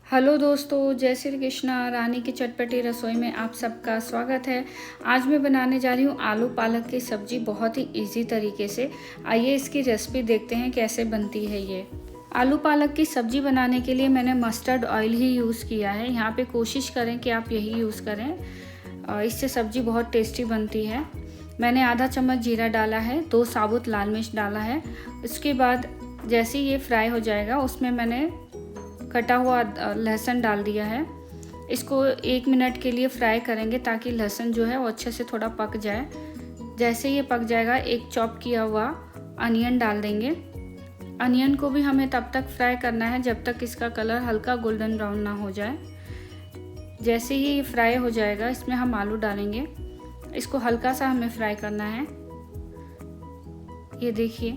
Hello दोस्तों, जय श्री कृष्णा। रानी की चटपटी रसोई में आप सबका स्वागत है। आज मैं बनाने जा रही हूँ आलू पालक की सब्ज़ी बहुत ही इजी तरीके से। आइए इसकी रेसिपी देखते हैं कैसे बनती है ये। आलू पालक की सब्ज़ी बनाने के लिए मैंने मस्टर्ड ऑयल ही यूज़ किया है। यहाँ पे कोशिश करें कि आप यही यूज़ करें, इससे सब्ज़ी बहुत टेस्टी बनती है। मैंने आधा चम्मच जीरा डाला है, 2 साबुत लाल मिर्च डाला है। उसके बाद जैसे ये फ्राई हो जाएगा उसमें मैंने कटा हुआ लहसुन डाल दिया है। इसको 1 मिनट के लिए फ्राई करेंगे ताकि लहसुन जो है वो अच्छे से थोड़ा पक जाए। जैसे ये पक जाएगा एक चॉप किया हुआ अनियन डाल देंगे। अनियन को भी हमें तब तक फ्राई करना है जब तक इसका कलर हल्का गोल्डन ब्राउन ना हो जाए। जैसे ही ये फ्राई हो जाएगा इसमें हम आलू डालेंगे। इसको हल्का सा हमें फ्राई करना है। ये देखिए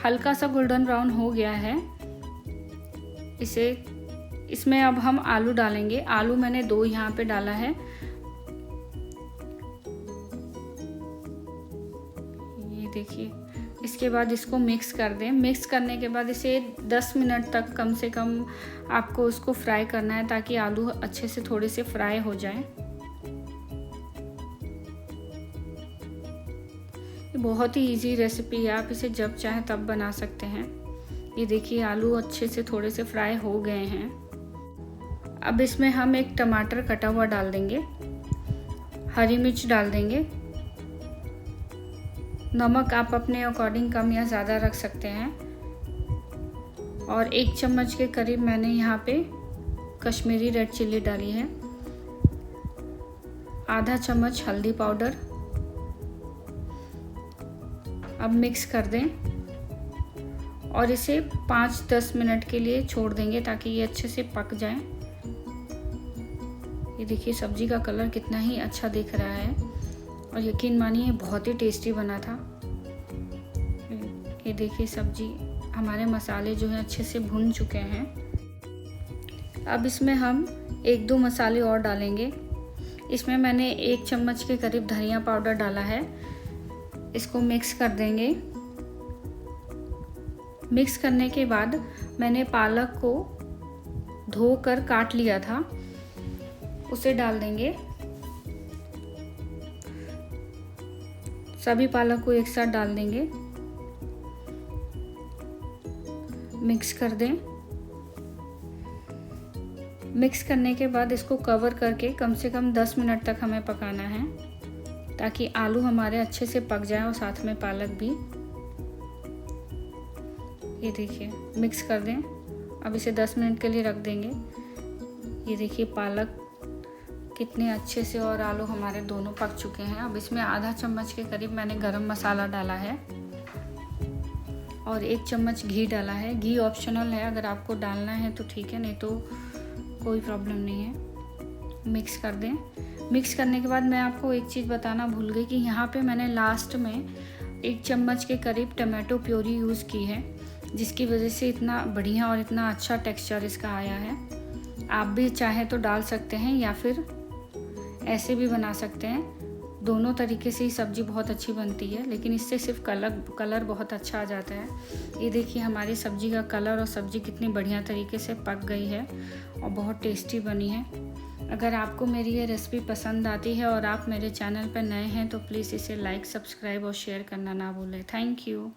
हल्का सा गोल्डन ब्राउन हो गया है। इसमें अब हम आलू डालेंगे। आलू मैंने 2 यहाँ पे डाला है। ये देखिए, इसके बाद इसको मिक्स कर दें। मिक्स करने के बाद इसे 10 मिनट तक कम से कम आपको इसको फ्राई करना है ताकि आलू अच्छे से थोड़े से फ्राई हो जाएं। ये बहुत ही इजी रेसिपी है, आप इसे जब चाहे तब बना सकते हैं। ये देखिए आलू अच्छे से थोड़े से फ्राई हो गए हैं। अब इसमें हम एक टमाटर कटा हुआ डाल देंगे, हरी मिर्च डाल देंगे। नमक आप अपने अकॉर्डिंग कम या ज़्यादा रख सकते हैं। और 1 चम्मच के करीब मैंने यहाँ पे कश्मीरी रेड चिल्ली डाली है। आधा चम्मच हल्दी पाउडर। अब मिक्स कर दें और इसे 5-10 मिनट के लिए छोड़ देंगे ताकि ये अच्छे से पक जाए। ये देखिए सब्जी का कलर कितना ही अच्छा दिख रहा है और यकीन मानिए बहुत ही टेस्टी बना था। ये देखिए सब्जी, हमारे मसाले जो हैं अच्छे से भुन चुके हैं। अब इसमें हम 1-2 मसाले और डालेंगे। इसमें मैंने 1 चम्मच के करीब धनिया पाउडर डाला है। इसको मिक्स कर देंगे। मिक्स करने के बाद मैंने पालक को धोकर काट लिया था, उसे डाल देंगे। सभी पालक को एक साथ डाल देंगे। मिक्स कर दें। मिक्स करने के बाद इसको कवर करके कम से कम 10 मिनट तक हमें पकाना है ताकि आलू हमारे अच्छे से पक जाए और साथ में पालक भी। ये देखिए मिक्स कर दें। अब इसे 10 मिनट के लिए रख देंगे। ये देखिए पालक कितने अच्छे से और आलू हमारे दोनों पक चुके हैं। अब इसमें आधा चम्मच के करीब मैंने गरम मसाला डाला है और 1 चम्मच घी डाला है। घी ऑप्शनल है, अगर आपको डालना है तो ठीक है, नहीं तो कोई प्रॉब्लम नहीं है। मिक्स कर दें। मिक्स करने के बाद मैं आपको एक चीज़ बताना भूल गई कि यहाँ पे मैंने लास्ट में 1 चम्मच के करीब टमाटो प्योरी यूज़ की है, जिसकी वजह से इतना बढ़िया और इतना अच्छा टेक्सचर इसका आया है। आप भी चाहें तो डाल सकते हैं या फिर ऐसे भी बना सकते हैं। दोनों तरीके से ही सब्ज़ी बहुत अच्छी बनती है, लेकिन इससे सिर्फ कलर बहुत अच्छा आ जाता है। ये देखिए हमारी सब्ज़ी का कलर और सब्ज़ी कितनी बढ़िया तरीके से पक गई है और बहुत टेस्टी बनी है। अगर आपको मेरी ये रेसिपी पसंद आती है और आप मेरे चैनल पर नए हैं तो प्लीज़ इसे लाइक, सब्सक्राइब और शेयर करना ना भूलें। Thank you.